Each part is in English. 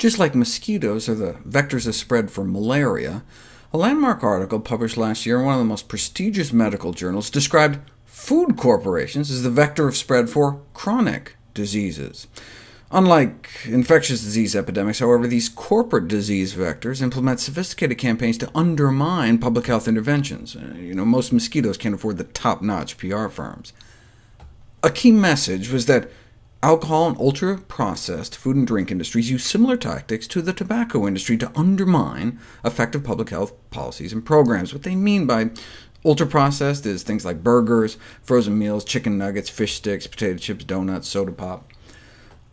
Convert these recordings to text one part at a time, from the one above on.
Just like mosquitoes are the vectors of spread for malaria, a landmark article published last year in one of the most prestigious medical journals described food corporations as the vector of spread for chronic diseases. Unlike infectious disease epidemics, however, these corporate disease vectors implement sophisticated campaigns to undermine public health interventions. Most mosquitoes can't afford the top-notch PR firms. A key message was that alcohol and ultra-processed food and drink industries use similar tactics to the tobacco industry to undermine effective public health policies and programs. What they mean by ultra-processed is things like burgers, frozen meals, chicken nuggets, fish sticks, potato chips, donuts, soda pop.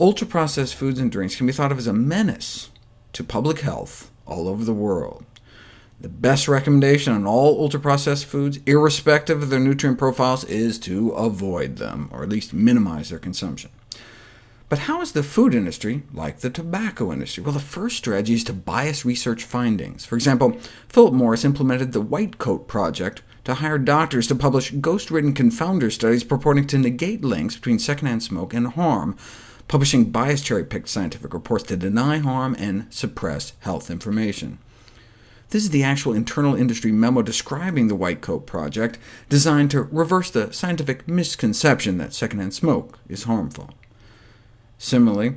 Ultra-processed foods and drinks can be thought of as a menace to public health all over the world. The best recommendation on all ultra-processed foods, irrespective of their nutrient profiles, is to avoid them, or at least minimize their consumption. But how is the food industry like the tobacco industry? Well, the first strategy is to bias research findings. For example, Philip Morris implemented the White Coat Project to hire doctors to publish ghost-written confounder studies purporting to negate links between secondhand smoke and harm, publishing biased cherry-picked scientific reports to deny harm and suppress health information. This is the actual internal industry memo describing the White Coat Project, designed to reverse the scientific misconception that secondhand smoke is harmful. Similarly,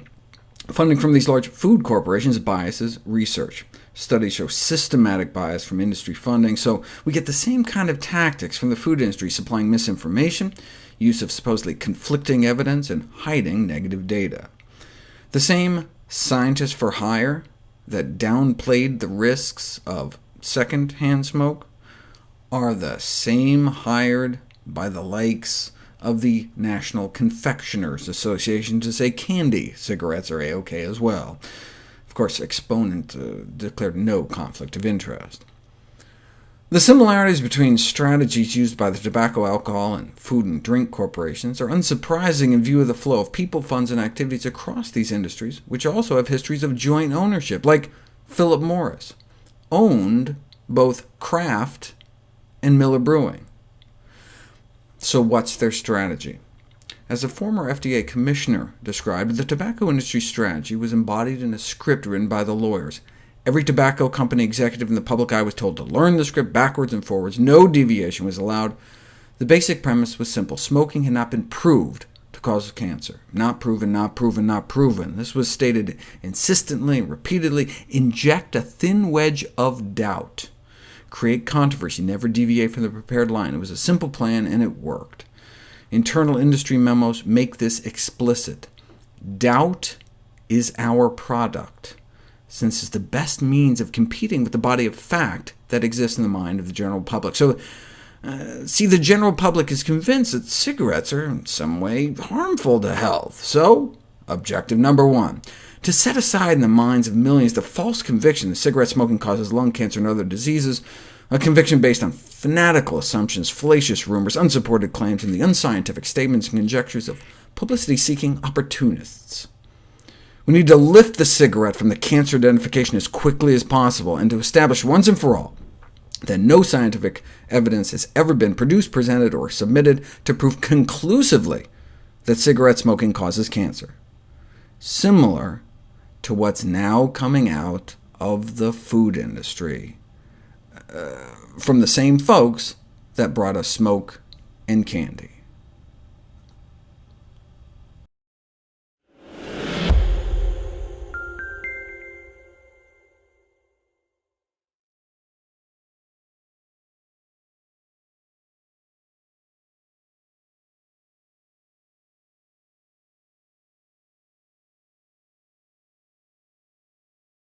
funding from these large food corporations biases research. Studies show systematic bias from industry funding, so we get the same kind of tactics from the food industry, supplying misinformation, use of supposedly conflicting evidence, and hiding negative data. The same scientists for hire that downplayed the risks of second-hand smoke are the same hired by the likes of the National Confectioners Association to say candy cigarettes are A-OK as well. Of course, Exponent declared no conflict of interest. The similarities between strategies used by the tobacco, alcohol, and food and drink corporations are unsurprising in view of the flow of people, funds, and activities across these industries, which also have histories of joint ownership, like Philip Morris owned both Kraft and Miller Brewing. So what's their strategy? As a former FDA commissioner described, the tobacco industry strategy was embodied in a script written by the lawyers. Every tobacco company executive in the public eye was told to learn the script backwards and forwards. No deviation was allowed. The basic premise was simple. Smoking had not been proved to cause cancer. Not proven, not proven, not proven. This was stated insistently and repeatedly. Inject a thin wedge of doubt. Create controversy, never deviate from the prepared line. It was a simple plan, and it worked. Internal industry memos make this explicit. Doubt is our product, since it's the best means of competing with the body of fact that exists in the mind of the general public. So, the general public is convinced that cigarettes are in some way harmful to health. So, objective number one, to set aside in the minds of millions the false conviction that cigarette smoking causes lung cancer and other diseases, a conviction based on fanatical assumptions, fallacious rumors, unsupported claims, and the unscientific statements and conjectures of publicity-seeking opportunists. We need to lift the cigarette from the cancer identification as quickly as possible, and to establish once and for all that no scientific evidence has ever been produced, presented, or submitted to prove conclusively that cigarette smoking causes cancer. Similar to what's now coming out of the food industry, from the same folks that brought us smoke and candy.